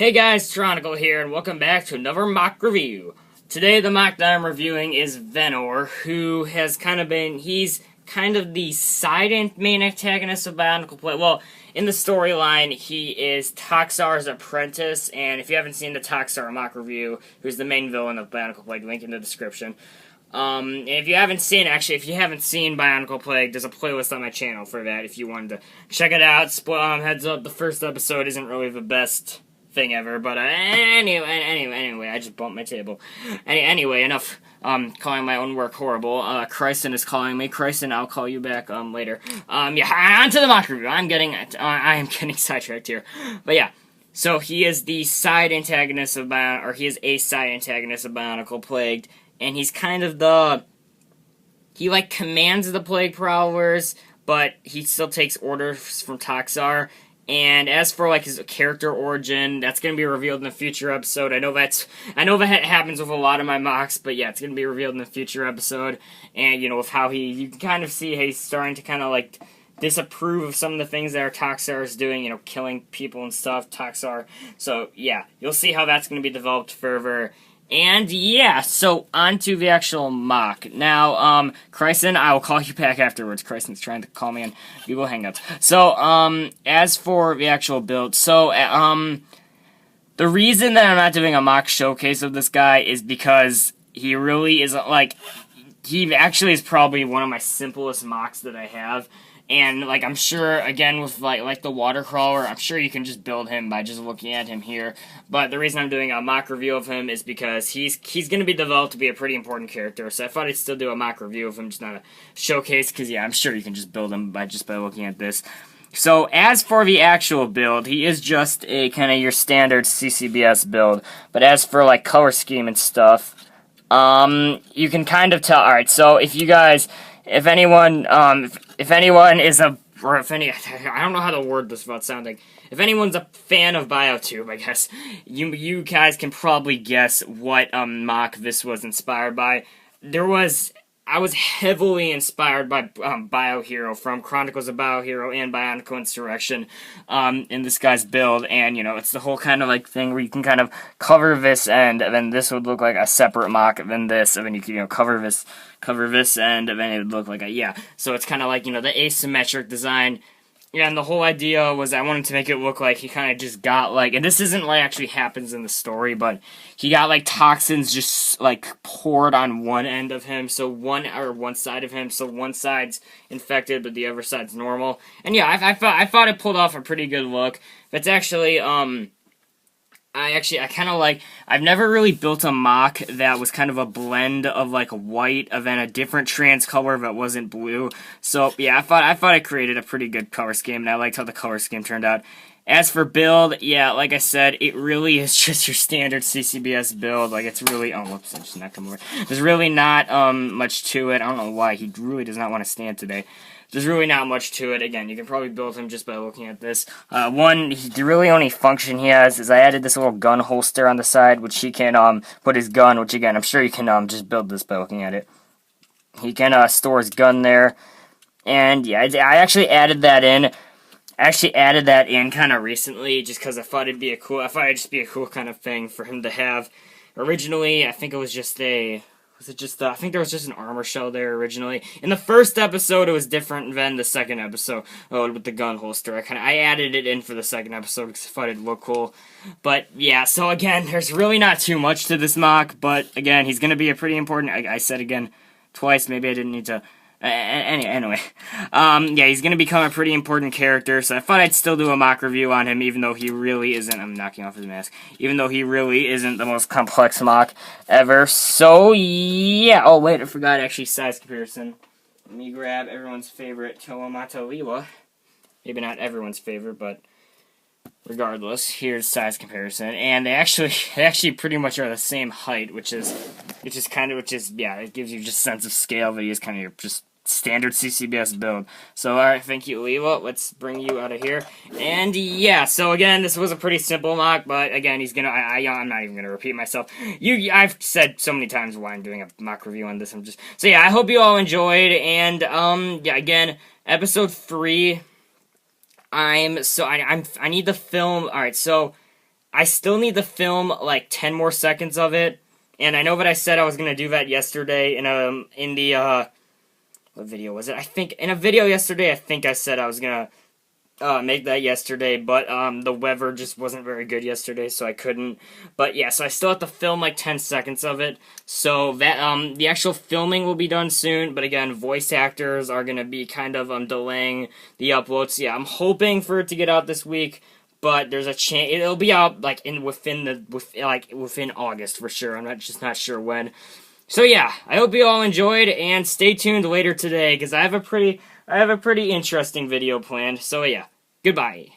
Hey guys, Tronicle here, and welcome back to another mock review. Today the mock that I'm reviewing is Venor, who has he's kind of the side and main antagonist of Bionicle Plague. Well, in the storyline, he is Toxar's apprentice, and if you haven't seen the Toxar mock review, who's the main villain of Bionicle Plague, link in the description. And if you haven't seen Bionicle Plague, there's a playlist on my channel for that if you wanted to check it out. Heads up, the first episode isn't really the best thing ever, but anyway, I just bumped my table. Anyway, enough calling my own work horrible. Chryson is calling me. Chryson, I'll call you back later. On to the mock review. I am getting sidetracked here, but yeah. So he is the side antagonist of he is a side antagonist of Bionicle Plague, and he's kind of he commands the Plague Prowlers, but he still takes orders from Toxar. And as for his character origin, that's gonna be revealed in a future episode. I know that happens with a lot of my mocks, but yeah, it's gonna be revealed in a future episode. And with how you can kind of see he's starting to disapprove of some of the things that Toxar is doing, killing people and stuff, Toxar. So yeah, you'll see how that's gonna be developed further. And yeah, so on to the actual mock. Now, Chryson, I will call you back afterwards. Chryson's trying to call me and we will hang up. So, as for the actual build, so, the reason that I'm not doing a mock showcase of this guy is because he really isn't, he actually is probably one of my simplest mocks that I have. And, I'm sure, again, with, the water crawler, I'm sure you can just build him by just looking at him here. But the reason I'm doing a mock review of him is because he's going to be developed to be a pretty important character. So I thought I'd still do a mock review of him, just not a showcase, because, yeah, I'm sure you can just build him by looking at this. So, as for the actual build, he is just a kind of your standard CCBS build. But as for, color scheme and stuff, you can kind of tell. Alright, so if anyone is I don't know how to word this without sounding, if anyone's a fan of BioTube, I guess, you guys can probably guess what, mock this was inspired by. I was heavily inspired by, BioHero, from Chronicles of BioHero and Bionicle Insurrection, in this guy's build, and, it's the whole kind of, thing where you can kind of cover this end, and then this would look like a separate mock than this, and then you can, cover this end, and then it would look like so it's kind of the asymmetric design. Yeah, and the whole idea was I wanted to make it look like he kind of just got, and this isn't what actually happens in the story, but he got, toxins just, poured on one end of him, so one side of him, so one side's infected, but the other side's normal. And yeah, I thought it pulled off a pretty good look. That's actually, I've never really built a mock that was kind of a blend of, white and then a different trans color that wasn't blue. So, yeah, I thought I created a pretty good color scheme, and I liked how the color scheme turned out. As for build, yeah, like I said, it really is just your standard CCBS build. It's really, oh, whoops, I just knocked him over. There's really not, much to it. I don't know why. He really does not want to stand today. There's really not much to it. Again, you can probably build him just by looking at this. The really only function he has is I added this little gun holster on the side, which he can put his gun, which again, I'm sure you can just build this by looking at it. He can store his gun there. And yeah, I actually added that in. Kind of recently, just because I thought it'd just be a cool kind of thing for him to have. Originally, I think it was just I think there was just an armor shell there originally. In the first episode, it was different than the second episode with the gun holster. I added it in for the second episode because I thought it'd look cool. But yeah, so again, there's really not too much to this mock. But again, he's going to be a pretty important. I said again twice. Maybe I didn't need to. Anyway, yeah, he's gonna become a pretty important character, so I thought I'd still do a mock review on him, even though he really isn't, I'm knocking off his mask, even though he really isn't the most complex mock ever, so yeah, oh wait, I forgot actually size comparison. Let me grab everyone's favorite Toamata Liwa, maybe not everyone's favorite, but regardless, here's size comparison, and they actually pretty much are the same height, which is, yeah, it gives you just a sense of scale that he is kind of your just standard CCBS build. So, alright, thank you, Lewa. Let's bring you out of here. And, yeah, so again, this was a pretty simple mock, but again, he's gonna, I'm not even gonna repeat myself. I've said so many times why I'm doing a mock review on this, so yeah, I hope you all enjoyed, and, yeah, again, episode 3, I need to film, alright, so, I still need to film like 10 more seconds of it, and I know that I said I was gonna do that yesterday in the what video was it? I think in a video yesterday, I think I said I was gonna make that yesterday, but the weather just wasn't very good yesterday, so I couldn't. But yeah, so I still have to film like 10 seconds of it. So that the actual filming will be done soon, but again, voice actors are gonna be kind of delaying the uploads. Yeah, I'm hoping for it to get out this week, but there's a chance it'll be out like within August for sure. I'm not sure when. So yeah, I hope you all enjoyed, and stay tuned later today because I have a pretty interesting video planned. So yeah, goodbye.